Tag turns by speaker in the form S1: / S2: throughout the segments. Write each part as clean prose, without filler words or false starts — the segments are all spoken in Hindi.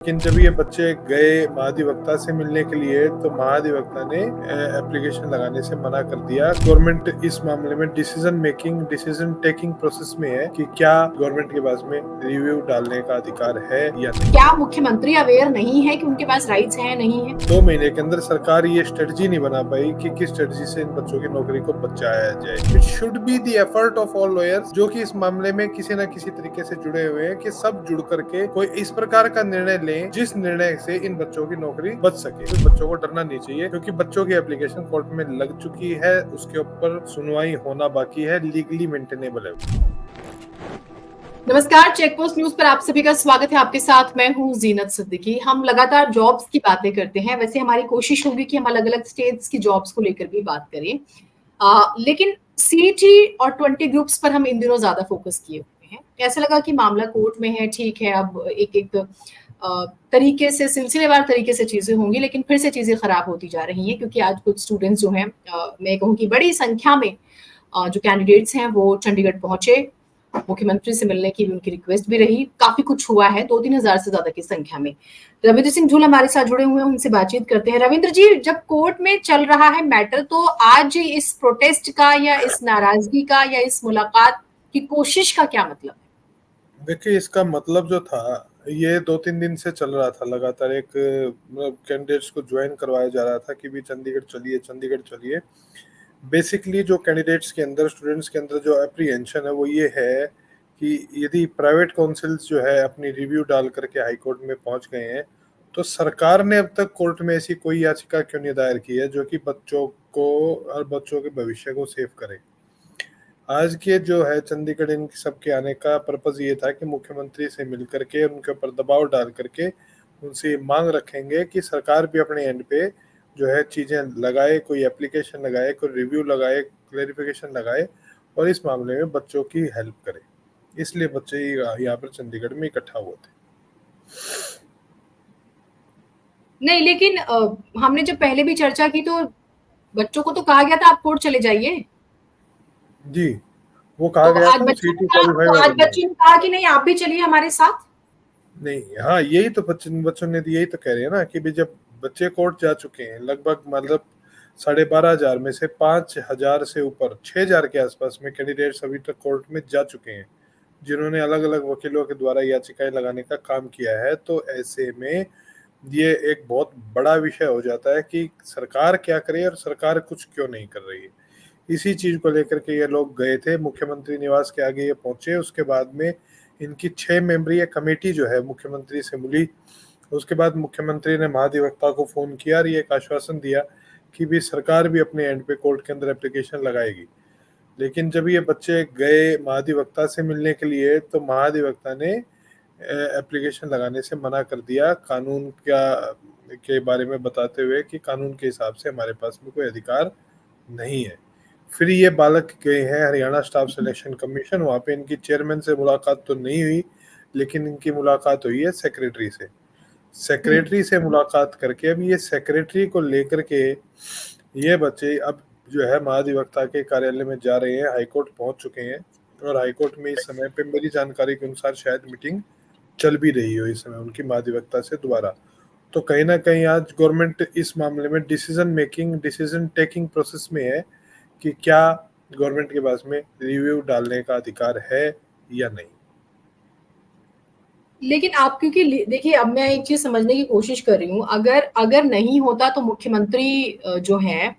S1: लेकिन जब ये बच्चे गए महाधिवक्ता से मिलने के लिए तो महाधिवक्ता ने एप्लीकेशन लगाने से मना कर दिया। गवर्नमेंट इस मामले में डिसीजन टेकिंग प्रोसेस में है कि क्या गवर्नमेंट के पास में रिव्यू डालने का अधिकार है या नहीं।
S2: क्या मुख्यमंत्री अवेयर नहीं है कि उनके पास राइट्स हैं नहीं है?
S1: 2 महीने के अंदर सरकार ये स्ट्रेटजी नहीं बना पाई कि किस स्ट्रेटजी से इन बच्चों की नौकरी को बचाया जाए। It should be the effort of all lawyers जो कि इस मामले में किसी न किसी तरीके से जुड़े हुए हैं कि सब जुड़ करके कोई इस प्रकार का निर्णय लें जिस निर्णय से इन बच्चों की नौकरी बच सके। तो बच्चों को डरना नहीं चाहिए क्योंकि बच्चों की एप्लीकेशन कोर्ट में लग चुकी है, उसके ऊपर सुनवाई होना बाकी है, लीगली मेंटेनेबल है।
S2: नमस्कार, चेकपोस्ट न्यूज पर आप सभी का स्वागत है। आपके साथ मैं हूं जीनत सिद्दीकी। हम लगातार जॉब्स की बातें करते हैं। वैसे हमारी कोशिश होगी कि हम अलग अलग स्टेट्स की जॉब्स को लेकर भी बात करें, लेकिन सीईटी और 20 ग्रुप्स पर हम इन दिनों ज्यादा फोकस किए हुए हैं। ऐसा लगा कि मामला कोर्ट में है, ठीक है, अब एक एक तरीके से सिलसिलेवार तरीके से चीजें होंगी, लेकिन फिर से चीजें खराब होती जा रही हैं क्योंकि आज कुछ स्टूडेंट्स जो हैं, मैं कहूँ कि बड़ी संख्या में जो कैंडिडेट्स हैं वो चंडीगढ़ पहुंचे। मुख्यमंत्री से मिलने की भी उनकी रिक्वेस्ट भी रही। काफी कुछ हुआ है, 2-3 हजार से ज्यादा की संख्या में। रविंद्र सिंह जूल हमारे साथ जुड़े हुए हैं, उनसे बातचीत करते हैं। रविंद्र जी, जब कोर्ट में चल रहा है मैटर, तो आज इस प्रोटेस्ट का या इस नाराजगी का या इस मुलाकात की कोशिश का क्या मतलब है?
S1: देखिए, इसका मतलब जो था ये 2-3 दिन से चल रहा था लगातार। एक कैंडिडेट्स को ज्वाइन करवाया जा रहा था कि भी चंडीगढ़ चलिए, चंडीगढ़ चलिए। बेसिकली जो कैंडिडेट्स के अंदर, स्टूडेंट्स के अंदर जो एप्रीहेंशन है वो ये है कि यदि प्राइवेट काउंसिल्स जो है अपनी रिव्यू डाल करके हाई कोर्ट में पहुंच गए हैं तो सरकार ने अब तक कोर्ट में ऐसी कोई याचिका क्यों नहीं दायर की है जो कि बच्चों को और बच्चों के भविष्य को सेव करे। आज के जो है चंडीगढ़ इन सबके आने का पर्पज ये था कि मुख्यमंत्री से मिल करके उनके ऊपर दबाव डाल करके उनसे मांग रखेंगे कि सरकार भी अपने एंड पे जो है चीजें लगाए, कोई एप्लीकेशन लगाए, कोई रिव्यू लगाए, क्लेरिफिकेशन लगाए और इस मामले में बच्चों की हेल्प करे। इसलिए बच्चे यहाँ पर चंडीगढ़ में इकट्ठा हुए थे।
S2: नहीं, लेकिन हमने जब पहले भी चर्चा की तो बच्चों को तो कहा गया था आप कोर्ट चले जाइए।
S1: जी, वो कहा
S2: तो
S1: गया
S2: आज
S1: था
S2: बच्चों ने
S1: सीटी
S2: कहा
S1: क्वालिफाई
S2: तो आज
S1: वालों ने।
S2: बच्चों ने कहा कि नहीं, आप भी चलिए हमारे साथ।
S1: नहीं, हाँ, यही तो बच्चों ने यही तो कह रहे हैं ना कि भी जब बच्चे कोर्ट जा चुके हैं लगभग, मतलब 12,500 में से 5,000 से ऊपर 6,000 के आसपास में कैंडिडेट्स अभी तक कोर्ट में जा चुके हैं जिन्होंने अलग अलग वकीलों के द्वारा याचिकाएं लगाने का काम किया है। तो ऐसे में ये एक बहुत बड़ा विषय हो जाता है कि सरकार क्या करे और सरकार कुछ क्यों नहीं कर रही है। इसी चीज को लेकर के ये लोग गए थे मुख्यमंत्री निवास के आगे, ये पहुंचे। उसके बाद में इनकी 6 मेंबरीय कमेटी जो है मुख्यमंत्री से मिली। उसके बाद मुख्यमंत्री ने महाधिवक्ता को फोन किया और ये एक आश्वासन दिया कि भी सरकार भी अपने एंड पे कोर्ट के अंदर एप्लीकेशन लगाएगी। लेकिन जब ये बच्चे गए महाधिवक्ता से मिलने के लिए तो महाधिवक्ता ने एप्लीकेशन लगाने से मना कर दिया, कानून के बारे में बताते हुए कि कानून के हिसाब से हमारे पास में कोई अधिकार नहीं है। फिर ये बालक गए हैं हरियाणा स्टाफ सिलेक्शन कमीशन, वहाँ पे इनकी चेयरमैन से मुलाकात तो नहीं हुई लेकिन इनकी मुलाकात हुई है सेक्रेटरी से। सेक्रेटरी से मुलाकात करके अब ये सेक्रेटरी को लेकर के ये बच्चे अब जो है महाधिवक्ता के कार्यालय में जा रहे हैं, हाईकोर्ट पहुंच चुके हैं और हाईकोर्ट में इस समय पे मेरी जानकारी के अनुसार शायद मीटिंग चल भी रही हो इस समय उनकी महाधिवक्ता से दोबारा। तो कहीं ना कहीं आज गवर्नमेंट इस मामले में डिसीजन टेकिंग प्रोसेस में है कि क्या गवर्नमेंट के पास में रिव्यू डालने का अधिकार है या नहीं।
S2: लेकिन आप, क्योंकि देखिए, अब मैं एक चीज समझने की कोशिश कर रही हूँ। अगर अगर नहीं होता तो मुख्यमंत्री जो है,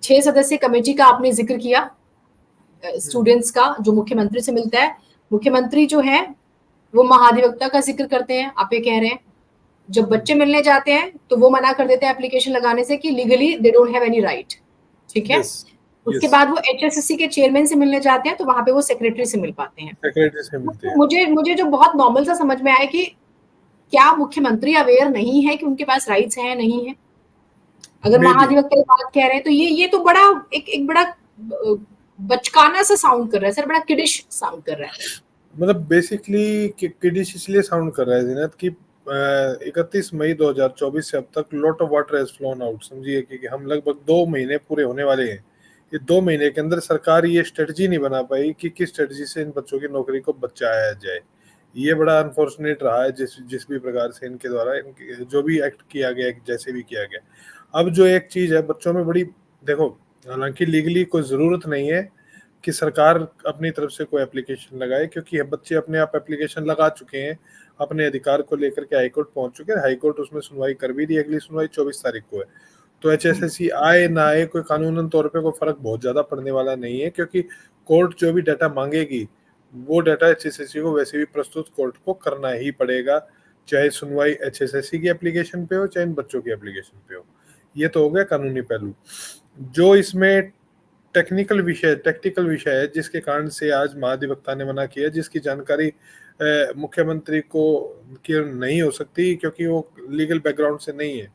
S2: 6 सदस्यीय कमेटी का आपने जिक्र किया, स्टूडेंट्स का जो मुख्यमंत्री से मिलता है। मुख्यमंत्री जो है वो महाधिवक्ता का जिक्र करते हैं, आप ये कह रहे हैं। जब बच्चे मिलने जाते हैं तो वो मना कर देते हैं एप्लीकेशन लगाने से कि legally they don't have any right, ठीक है।
S1: यस,
S2: उसके
S1: यस,
S2: बाद वो एचएसएससी के चेयरमैन से मिलने जाते हैं तो वहां पे वो सेक्रेटरी से मिल पाते हैं।
S1: सेक्रेटरी से मिलते
S2: तो
S1: हैं।
S2: मुझे मुझे जो बहुत नॉर्मल सा समझ में आया कि क्या मुख्यमंत्री अवेयर नहीं है कि उनके पास राइट्स हैं नहीं है? अगर
S1: मे बी,
S2: महाधिवक्ता की बात कह रहे हैं तो ये तो बड़ा एक बड़ा बचकाना सा साउंड कर रहा है सर, बड़ा किडिश साउंड कर रहा है।
S1: मतलब बेसिकली किडिश इसलिए साउंड कर रहा है जिनत कि 31 मई 2024 से अब तक lot of water has phloem out. समझिए कि हम लगभग 2 महीने पूरे होने वाले हैं। ये 2 महीने के अंदर सरकार ये स्ट्रेटजी नहीं बना पाई कि किस स्ट्रेटजी से इन बच्चों की नौकरी को बचाया जाए। ये बड़ा अनफॉर्चुनेट रहा है जिस जिस भी प्रकार से इनके द्वारा इनके जो भी एक्ट किया गया, जैसे भी किया गया। अब जो एक चीज है बच्चों में बड़ी, देखो, हालांकि लीगली कोई जरूरत नहीं है कि सरकार अपनी तरफ से कोई एप्लीकेशन लगाए, क्योंकि बच्चे अपने आप एप्लीकेशन लगा चुके हैं, अपने अधिकार को लेकर के हाईकोर्ट पहुंच चुके हैं, हाईकोर्ट उसमें सुनवाई कर भी रही है, अगली सुनवाई 24 तारीख को है। तो HSSC आए ना आए कोई कानूनन तौर पे कोई फर्क बहुत ज्यादा पड़ने वाला नहीं है, क्योंकि कोर्ट जो भी डाटा मांगेगी वो डाटा HSSC को वैसे भी प्रस्तुत कोर्ट को करना ही पड़ेगा, चाहे सुनवाई HSSC की एप्लीकेशन पे हो चाहे इन बच्चों की एप्लीकेशन पे हो। ये तो हो गया कानूनी पहलू। जो इसमें टेक्निकल विषय है जिसके कारण से आज महाधिवक्ता ने मना किया, जिसकी जानकारी मुख्यमंत्री को की नहीं हो सकती क्योंकि वो लीगल बैकग्राउंड से नहीं है।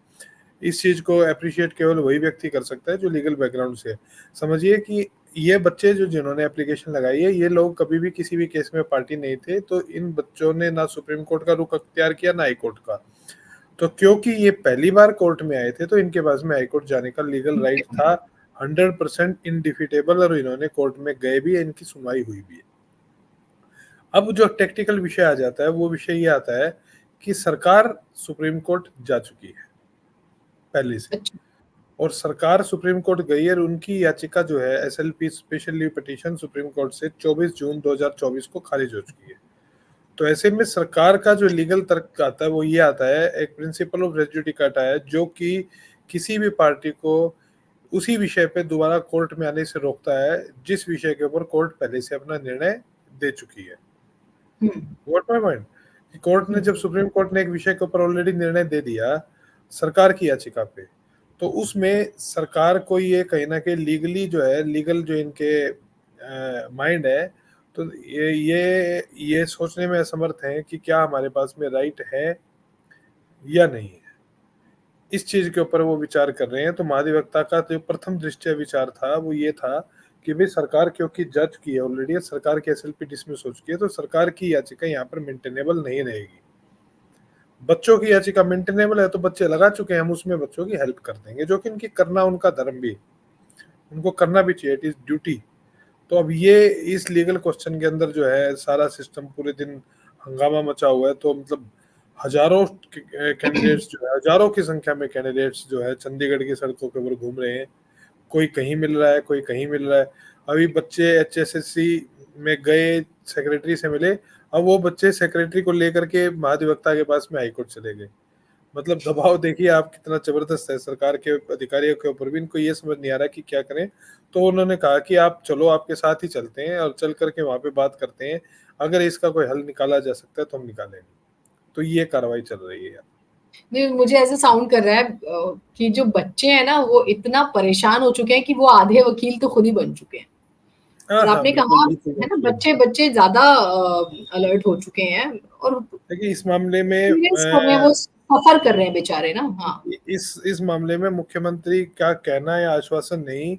S1: इस चीज को अप्रिशिएट केवल वही व्यक्ति कर सकता है जो लीगल बैकग्राउंड से है। समझिए कि ये बच्चे जो जिन्होंने एप्लीकेशन लगाई है, ये लोग कभी भी किसी भी केस में पार्टी नहीं थे, तो इन बच्चों ने ना सुप्रीम कोर्ट का रुख अख्तियार किया ना हाई कोर्ट का। तो क्योंकि ये पहली बार कोर्ट में आए थे तो इनके पास में हाई कोर्ट जाने का लीगल राइट था, 100% इनडिफिटेबल, और इन्होंने कोर्ट में गए भी है, इनकी सुनवाई हुई भी है। अब जो टेक्निकल विषय आ जाता है वो विषय ये आता है कि सरकार सुप्रीम कोर्ट जा चुकी है पहले से,
S2: अच्छा।
S1: और सरकार सुप्रीम कोर्ट गई है और उनकी याचिका जो है SLP special leave petition supreme court से 24 जून 2024 को खारिज हो चुकी है। तो ऐसे में सरकार का जो लीगल तर्क आता है वो ये आता है, एक प्रिंसिपल ऑफ रेस जुडिकाटा है जो कि किसी भी पार्टी को उसी विषय पे दोबारा कोर्ट में आने से रोकता है जिस विषय के ऊपर कोर्ट पहले से अपना निर्णय दे चुकी है। व्हाट माय पॉइंट, कि कोर्ट ने जब सुप्रीम कोर्ट ने एक विषय के ऊपर ऑलरेडी निर्णय दे दिया सरकार की याचिका पे, तो उसमें सरकार को ये कहीं ना कहीं लीगली जो है, लीगल जो इनके माइंड है, तो ये सोचने में असमर्थ है कि क्या हमारे पास में राइट है या नहीं है। इस चीज के ऊपर वो विचार कर रहे हैं। तो महाधिवक्ता का जो प्रथम दृष्टया विचार था वो ये था कि भाई सरकार क्योंकि जज की है ऑलरेडी, सरकार की SLP डिसमिस हो चुकी है, तो सरकार की याचिका यहाँ पर मेंटेनेबल नहीं रहेगी। बच्चों की याचिका मेंटेनेबल है तो बच्चे लगा चुके हैं, हम उसमें बच्चों की हेल्प कर देंगे, जो कि इनकी करना उनका धर्म भी, उनको करना भी चाहिए, इट इज ड्यूटी। तो अब ये इस लीगल क्वेश्चन के अंदर जो है सारा सिस्टम पूरे दिन हंगामा मचा हुआ है। तो मतलब हजारों कैंडिडेट्स जो है, हजारों की संख्या में कैंडिडेट्स जो है चंडीगढ़ की सड़कों के ऊपर घूम रहे हैं, कोई कहीं मिल रहा है कोई कहीं मिल रहा है। अभी बच्चे HSSC में गए, सेक्रेटरी से मिले, अब वो बच्चे सेक्रेटरी को लेकर के महाधिवक्ता के पास में हाईकोर्ट चले गए। मतलब दबाव देखिए आप कितना जबरदस्त है सरकार के अधिकारियों के ऊपर भी, इनको ये समझ नहीं आ रहा कि क्या करें। तो उन्होंने कहा कि आप चलो, आपके साथ ही चलते हैं और चल करके वहां पे बात करते हैं, अगर इसका कोई हल निकाला जा सकता है तो हम निकालेंगे। तो ये कार्रवाई चल रही है यार।
S2: नहीं, मुझे ऐसे साउंड कर रहा है कि जो बच्चे हैं ना वो इतना परेशान हो चुके हैं कि वो आधे वकील तो खुद ही बन चुके हैं।
S1: हाँ
S2: और
S1: हाँ,
S2: आपने
S1: बिल्कुल
S2: कहा
S1: बिल्कुल
S2: है ना,
S1: बिल्कुल।
S2: बच्चे बच्चे ज्यादा अलर्ट हो चुके हैं और
S1: देखिए इस मामले में
S2: एक्सपीरियंस कर रहे हैं, वो सफर कर रहे हैं बेचारे ना। हाँ।
S1: इस मामले में मुख्यमंत्री का कहना या आश्वासन नहीं,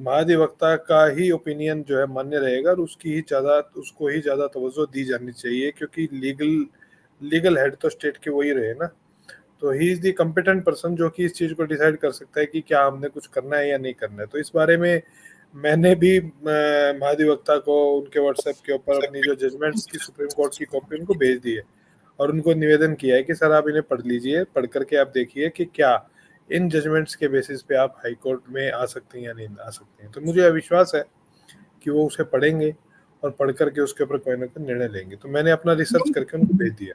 S1: महाधिवक्ता का ही ओपिनियन जो है मान्य रहेगा, और उसको ही ज्यादा तवज्जो दी जानी चाहिए, क्योंकि लीगल हेड तो स्टेट के वही रहे ना। तो he is the competent person जो कि इस चीज को डिसाइड कर सकता है कि क्या हमने कुछ करना है या नहीं करना है। तो इस बारे में मैंने भी महाधिवक्ता को उनके व्हाट्सएप के ऊपर अपनी जो जजमेंट्स की सुप्रीम कोर्ट की कॉपी उनको भेज दी है, और उनको निवेदन किया है कि सर आप इन्हें पढ़ लीजिए, पढ़ करके आप देखिए कि क्या इन जजमेंट्स के बेसिस पे आप हाई कोर्ट में आ सकते हैं या नहीं आ सकते हैं। तो मुझे विश्वास है कि वो उसे पढ़ेंगे और पढ़ करके उसके ऊपर कोई ना कोई निर्णय लेंगे। तो मैंने अपना रिसर्च करके उनको भेज दिया।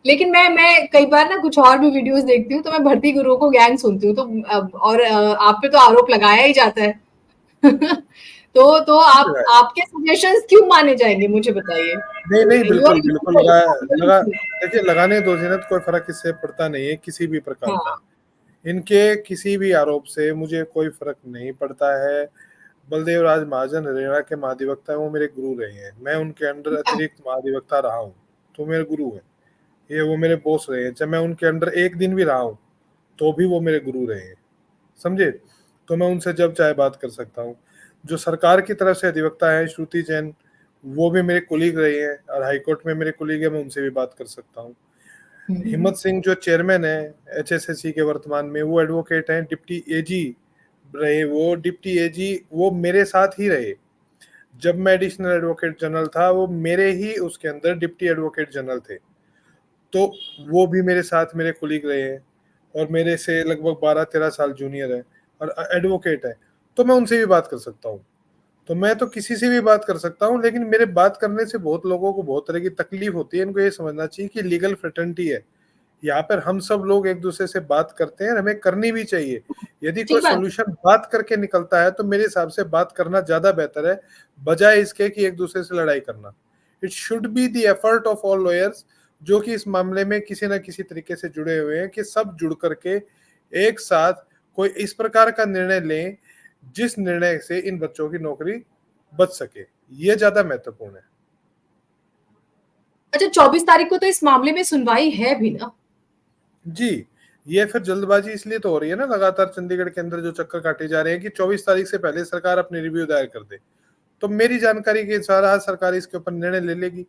S2: लेकिन मैं कई बार ना कुछ और भी वीडियोस देखती हूँ तो मैं भर्ती गुरुओं को गैंग सुनती हूँ, तो और आप पे तो आरोप लगाया ही जाता है। तो आपके सजेशंस क्यों माने जाएंगे, मुझे बताइए।
S1: नहीं नहीं,
S2: यू आर
S1: बिल्कुल बिल्कुल लगा देखिए, लगाने दो जिन्हें कोई फर्क इससे पड़ता नहीं है किसी भी प्रकार का।
S2: हाँ।
S1: इनके किसी भी आरोप से मुझे कोई फर्क नहीं पड़ता है। बलदेव राज महाजन हरियाणा के महाधिवक्ता है, वो मेरे गुरु रहे हैं, मैं उनके अंडर अतिरिक्त महाधिवक्ता रहा हूँ, तो मेरे गुरु है। ये वो मेरे बॉस रहे हैं, चाहे मैं उनके अंडर एक दिन भी रहा हूँ तो भी वो मेरे गुरु रहे हैं, समझे। तो मैं उनसे जब चाहे बात कर सकता हूँ। जो सरकार की तरफ से अधिवक्ता है श्रुति जैन, वो भी मेरे कोलीग रहे हैं और हाईकोर्ट में मेरे कोलीग है, मैं उनसे भी बात कर सकता हूँ। हिम्मत सिंह जो चेयरमैन है HSSC के वर्तमान में, वो एडवोकेट हैं, डिप्टी AG रहे, वो डिप्टी AG वो मेरे साथ ही रहे जब मैं एडिशनल एडवोकेट जनरल था, वो मेरे ही उसके अंदर डिप्टी एडवोकेट जनरल थे, तो वो भी मेरे साथ मेरे कुलीग रहे हैं और मेरे से लगभग 12-13 साल जूनियर है और एडवोकेट है, तो मैं उनसे भी बात कर सकता हूँ। तो मैं तो किसी से भी बात कर सकता हूँ, लेकिन मेरे बात करने से बहुत लोगों को बहुत तरह की तकलीफ होती है। इनको ये समझना चाहिए कि लीगल फ्रेटर्निटी है, यहाँ पर हम सब लोग एक दूसरे से बात करते हैं, हमें करनी भी चाहिए। यदि कोई
S2: ठीक बात।
S1: सॉल्यूशन बात करके निकलता है तो मेरे हिसाब से बात करना ज्यादा बेहतर है, बजाय इसके कि एक दूसरे से लड़ाई करना। It should be the effort of all lawyers, जो कि इस मामले में किसी न किसी तरीके से जुड़े हुए हैं, कि सब जुड़ करके एक साथ कोई इस प्रकार का निर्णय लें जिस निर्णय से इन बच्चों की नौकरी बच सके। ये ज्यादा महत्वपूर्ण है।
S2: अच्छा, 24 तारीख को तो इस मामले में सुनवाई है भी ना?
S1: जी, ये फिर जल्दबाजी इसलिए तो हो रही है ना, लगातार चंडीगढ़ के अंदर जो चक्कर काटे जा रहे हैं कि 24 तारीख से पहले सरकार अपनी रिव्यू दायर कर दे। तो मेरी जानकारी के अनुसार आज सरकार इसके ऊपर निर्णय ले लेगी।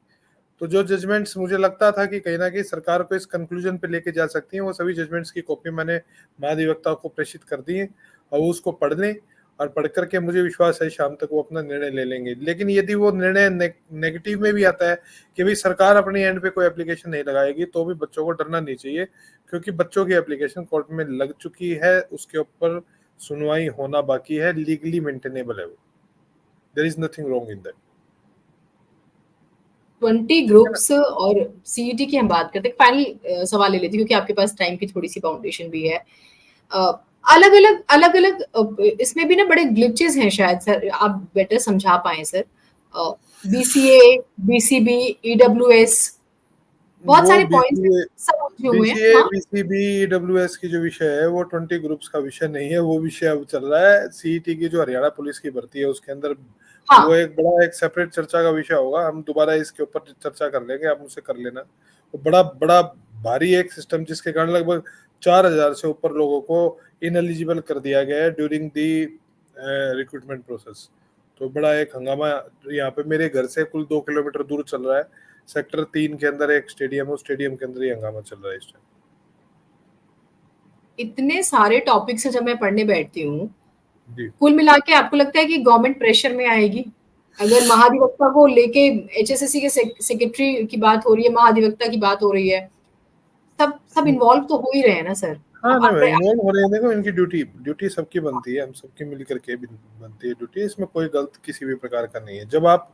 S1: तो जो जजमेंट्स मुझे लगता था कि कहीं न कहीं सरकार को इस कंक्लूजन पे लेके जा सकती है, वो सभी जजमेंट्स की कॉपी मैंने महाधिवक्ता को प्रेषित कर दी है और वो उसको पढ़ लें, और पढ़ कर के मुझे विश्वास है शाम तक वो अपना निर्णय ले लेंगे। लेकिन यदि वो निर्णय नेगेटिव में भी आता है कि भाई सरकार अपनी एंड पे कोई एप्लीकेशन नहीं लगाएगी, तो भी बच्चों को डरना नहीं चाहिए, क्योंकि बच्चों की एप्लीकेशन कोर्ट में लग चुकी है, उसके ऊपर सुनवाई होना बाकी है, लीगली मेंटेनेबल है वो। There is nothing wrong in that.
S2: 20 groups और सीईटी की हम बात करते हैं। फाइनल सवाल ले लेती हूँ, क्योंकि आपके पास टाइम की थोड़ी सी बाउंडेशन भी है। अलग अलग इसमें भी ना बड़े ग्लिचेस हैं, शायद सर आप बेटर समझा पाए सर। बीसीए, बीसीबी, ईडब्ल्यूएस, बहुत
S1: वो
S2: सारे पॉइंट्स
S1: बीसीए
S2: सब उलझे हुए हैं।
S1: बीसीए
S2: हाँ
S1: बीसीबी ईडब्ल्यूएस की जो विषय है वो 20 ग्रुप्स का विषय नहीं है। वो विषय अब चल रहा है सीईटी की जो हरियाणा पुलिस की भर्ती है उसके अंदर।
S2: हाँ।
S1: वो एक बड़ा एक सेपरेट चर्चा का विषय होगा, हम दोबारा इसके ऊपर चर्चा कर लेंगे, आप मुझसे कर लेना। वो बड़ा बड़ा भारी एक सिस्टम जिसके कारण लगभग 4,000 से ऊपर लोगों को इनएलिजिबल कर दिया गया है ड्यूरिंग दी रिक्रूटमेंट प्रोसेस। तो बड़ा एक हंगामा यहाँ पे मेरे घर से कुल 2 किलोमीटर दूर चल रहा है। सेक्टर 3 के अंदर एक स्टेडियम है, उस स्टेडियम के अंदर ही हंगामा चल रहा है इस टाइम।
S2: इतने सारे टॉपिक्स जब मैं पढ़ने बैठती हूँ,
S1: जी
S2: कुल मिला के आपको लगता है कि गवर्नमेंट प्रेशर में आएगी? अगर महाधिवक्ता को लेके एचएसएससी के सेक्रेटरी की बात हो रही है, महाधिवक्ता की बात हो रही है, सब इन्वॉल्व तो हो ही रहे हैं ना सर।
S1: हाँ
S2: अब
S1: ना,
S2: आप
S1: इन्वॉल्व हो रहे हैं। देखो, इनकी ड्यूटी ड्यूटी सबकी बनती है, हम सबकी मिल करके भी बनती है ड्यूटी। इसमें कोई गलत किसी भी प्रकार का नहीं है। जब आप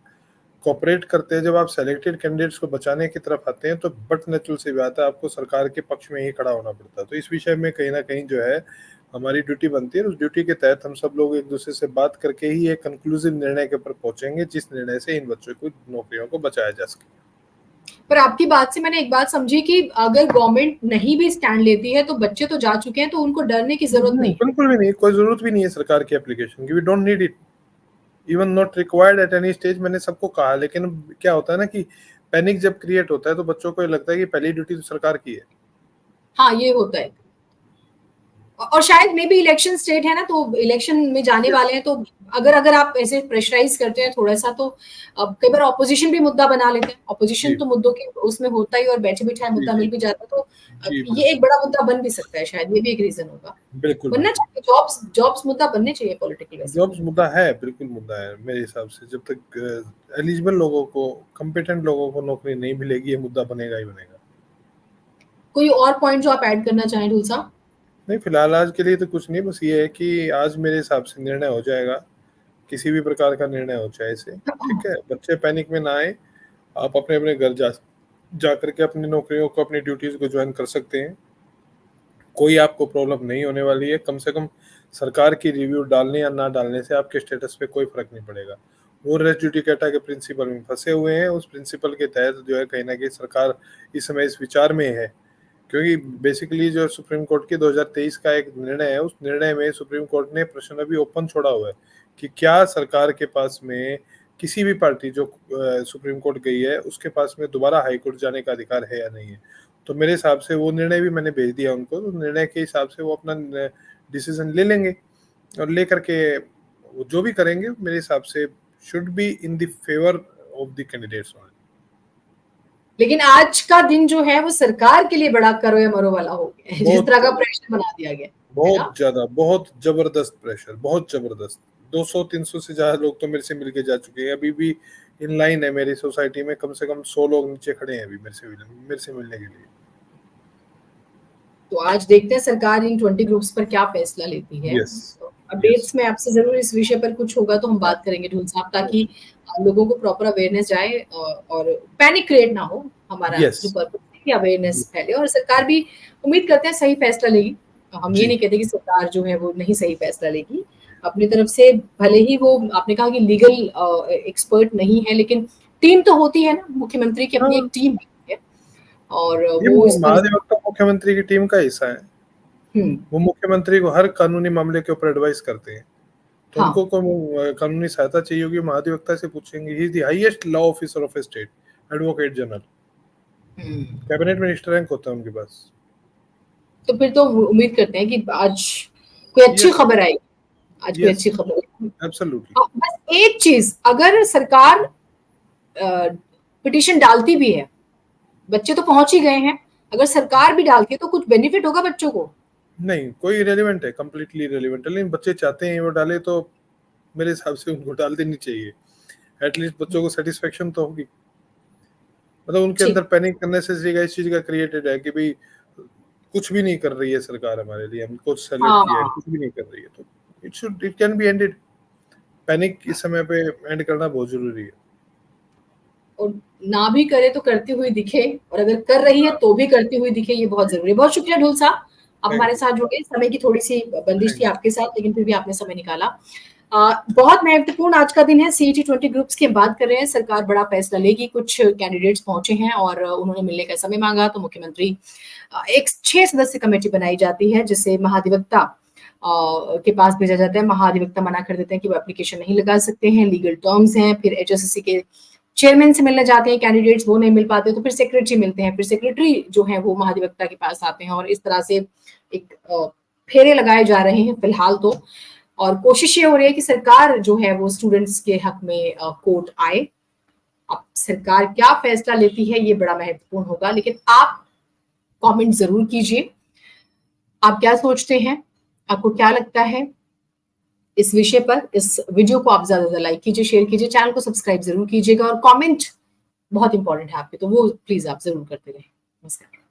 S1: कोऑपरेट करते हैं, जब आप सेलेक्टेड कैंडिडेट्स को बचाने की तरफ आते हैं, तो बट नेचुरल सी बात है, आपको सरकार के पक्ष में ही खड़ा होना पड़ता है। तो इस विषय में कहीं ना कहीं जो है हमारी ड्यूटी बनती है। उस ड्यूटी के तहत हम सब लोग एक दूसरे से बात करके ही एक कंक्लूसिव निर्णय के ऊपर पहुंचेंगे, जिस निर्णय से इन बच्चों को नौकरियों को बचाया जा सके।
S2: पर आपकी बात से मैंने एक बात समझी कि अगर गवर्नमेंट नहीं भी स्टैंड लेती है तो बच्चे तो जा चुके हैं, तो उनको डरने की जरूरत नहीं।
S1: बिल्कुल भी नहीं, कोई जरूरत भी नहीं है सरकार की एप्लीकेशन की। We don't need it, even not required at any stage. मैंने सबको कहा, लेकिन क्या होता है ना कि पैनिक जब क्रिएट होता है तो बच्चों को ये लगता है कि पहली ड्यूटी तो सरकार की है।
S2: हाँ, ये होता है। और शायद मे बी इलेक्शन स्टेट है ना, तो इलेक्शन में जाने वाले हैं, तो अगर आप ऐसे प्रेशराइज करते हैं थोड़ा सा, तो अब कई बार ऑपोजिशन भी मुद्दा बना लेते हैं। ऑपोजिशन
S1: जी
S2: तो मुद्दों के उसमें होता ही, और बैठे बिठाए
S1: जी
S2: मुद्दा
S1: जी
S2: मिल भी जाता है, तो
S1: जी
S2: ये एक
S1: बिल्कुल
S2: बड़ा मुद्दा बन भी सकता है। शायद ये भी एक रीजन होगा।
S1: बिल्कुल
S2: बनना
S1: बिल्कुल।
S2: चाहिए, जॉब्स जॉब्स मुद्दा बनने चाहिए पॉलिटिकल, वैसे भी।
S1: जॉब्स मुद्दा है, बिल्कुल मुद्दा है मेरे हिसाब से। जब तक एलिजिबल लोगों को, कॉम्पिटेंट लोगों को नौकरी नहीं मिलेगी, ये मुद्दा बनेगा ही बनेगा।
S2: कोई और पॉइंट जो आप ऐड करना चाहें ढूल साहब?
S1: नहीं, फिलहाल आज के लिए तो कुछ नहीं, बस ये है कि आज मेरे हिसाब से निर्णय हो जाएगा, किसी भी प्रकार का निर्णय हो चाहे से। ठीक है, बच्चे पैनिक में ना आए, आप अपने अपने घर जा करके अपनी नौकरियों को, अपनी ड्यूटीज को ज्वाइन कर सकते हैं। कोई आपको प्रॉब्लम नहीं होने वाली है। कम से कम सरकार की रिव्यू डालने या ना डालने से आपके स्टेटस पे कोई फर्क नहीं पड़ेगा। वो रेस जुडिकेटा के प्रिंसिपल में फंसे हुए हैं, उस प्रिंसिपल के तहत जो है कहीं ना कहीं सरकार इस समय इस विचार में है, क्योंकि बेसिकली जो सुप्रीम कोर्ट के 2023 का एक निर्णय है, उस निर्णय में सुप्रीम कोर्ट ने प्रश्न अभी ओपन छोड़ा हुआ है कि क्या सरकार के पास में, किसी भी पार्टी जो सुप्रीम कोर्ट गई है उसके पास में दोबारा हाई कोर्ट जाने का अधिकार है या नहीं है। तो मेरे हिसाब से वो निर्णय भी मैंने भेज दिया उनको, तो निर्णय के हिसाब से वो अपना डिसीजन ले लेंगे, और ले करके वो जो भी करेंगे मेरे हिसाब से should be in the favour of the candidates.
S2: लेकिन आज का दिन जो है वो सरकार के लिए बड़ा करो या मरो वाला हो गया है, जिस तरह का प्रेशर बना दिया गया है ना।
S1: बहुत ज्यादा, बहुत जबरदस्त प्रेशर, बहुत जबरदस्त। 200-300 से ज्यादा लोग तो मेरे से मिलके जा चुके हैं। अभी भी इन लाइन है मेरी सोसाइटी में, कम से कम 100 लोग नीचे खड़े हैं अभी मेरे से मिलने के लिए।
S2: तो आज देखते हैं सरकार इन 20 ग्रुप्स पर क्या फैसला लेती है।
S1: यस,
S2: तो अपडेट्स में आपसे जरूर इस विषय पर कुछ होगा तो हम बात करेंगे ढूल साहब, ताकि लोगों को प्रॉपर अवेयरनेस जाए और पैनिक क्रिएट ना हो। हमारा
S1: यस,
S2: जो पर्पस है कि अवेयरनेस फैले, और सरकार भी उम्मीद करते हैं सही फैसला लेगी। हम ये नहीं कहते कि सरकार जो है वो नहीं सही फैसला लेगी अपनी तरफ से, भले ही वो आपने कहा कि लीगल एक्सपर्ट नहीं है, लेकिन टीम तो होती है ना, मुख्यमंत्री की अपनी एक टीम है और
S1: ये
S2: वो इस पर
S1: महाधिवक्ता मुख्यमंत्री की टीम का हिस्सा है। वो मुख्यमंत्री को हर कानूनी मामले के ऊपर एडवाइस करते हैं। तो
S2: हाँ।
S1: उनको कोई कानूनी सहायता चाहिए होगी, महाधिवक्ता से पूछेंगे। He is the highest law officer of A state, advocate general, cabinet minister rank होता है उनके पास।
S2: तो फिर तो उम्मीद करते हैं कि आज कोई अच्छी
S1: Yes,
S2: खबर आएगी। आज कोई
S1: yes,
S2: अच्छी खबर आएगी।
S1: एब्सोल्युटली।
S2: बस एक चीज, अगर सरकार पिटीशन डालती भी है, बच्चे तो पहुंच ही गए हैं, अगर सरकार भी डालती है तो कुछ बेनिफिट होगा बच्चों को?
S1: नहीं, कोई रेलिवेंट है, कंप्लीटली इररिलेवेंट है। लेकिन बच्चे चाहते हैं वो डाले, तो मेरे हिसाब से उनको डाल देनी चाहिए। एटलीस्ट बच्चों को सेटिस्फेक्शन तो होगी। मतलब उनके
S2: ठीक।
S1: अंदर पैनिक करने से इस चीज का क्रिएटेड है कि भाई कुछ भी नहीं कर रही है सरकार हमारे लिए, हमको सेलेक्ट किया है,
S2: हाँ,
S1: कुछ भी नहीं कर रही है, तो it can be ended. Panic इस समय पे एंड करना बहुत जरूरी है।
S2: और ना भी करे तो करती हुई दिखे, और अगर कर रही है तो भी करती हुई दिखे, ये बहुत जरूरी है। बहुत शुक्रिया ढोल साहब, आप हमारे साथ जुड़े। समय की थोड़ी सी बंदिश थी आपके साथ, लेकिन फिर भी आपने समय निकाला। बहुत महत्वपूर्ण आज का दिन है। CET 20 ग्रुप्स की बात कर रहे हैं। सरकार बड़ा फैसला लेगी। कुछ कैंडिडेट्स पहुंचे हैं और उन्होंने मिलने का समय मांगा, तो मुख्यमंत्री एक 6 सदस्य कमेटी बनाई जाती है, जिसे महाधिवक्ता के पास भेजा जाता है। महाधिवक्ता मना कर देते हैं कि वो एप्लीकेशन नहीं लगा सकते हैं, लीगल टर्म्स हैं। फिर HSSC के चेयरमैन से मिलने जाते हैं कैंडिडेट्स, वो नहीं मिल पाते तो फिर सेक्रेटरी मिलते हैं, फिर सेक्रेटरी जो है वो महाधिवक्ता के पास आते हैं, और इस तरह से एक फेरे लगाए जा रहे हैं फिलहाल तो। और कोशिश ये हो रही है कि सरकार जो है वो स्टूडेंट्स के हक में कोर्ट आए। अब सरकार क्या फैसला लेती है ये बड़ा महत्वपूर्ण होगा, लेकिन आप कमेंट जरूर कीजिए। आप क्या सोचते हैं, आपको क्या लगता है इस विषय पर? इस वीडियो को आप ज्यादा लाइक कीजिए, शेयर कीजिए, चैनल को सब्सक्राइब जरूर कीजिएगा, और कमेंट बहुत इंपॉर्टेंट है आपके, तो वो प्लीज आप जरूर करते रहें। नमस्कार।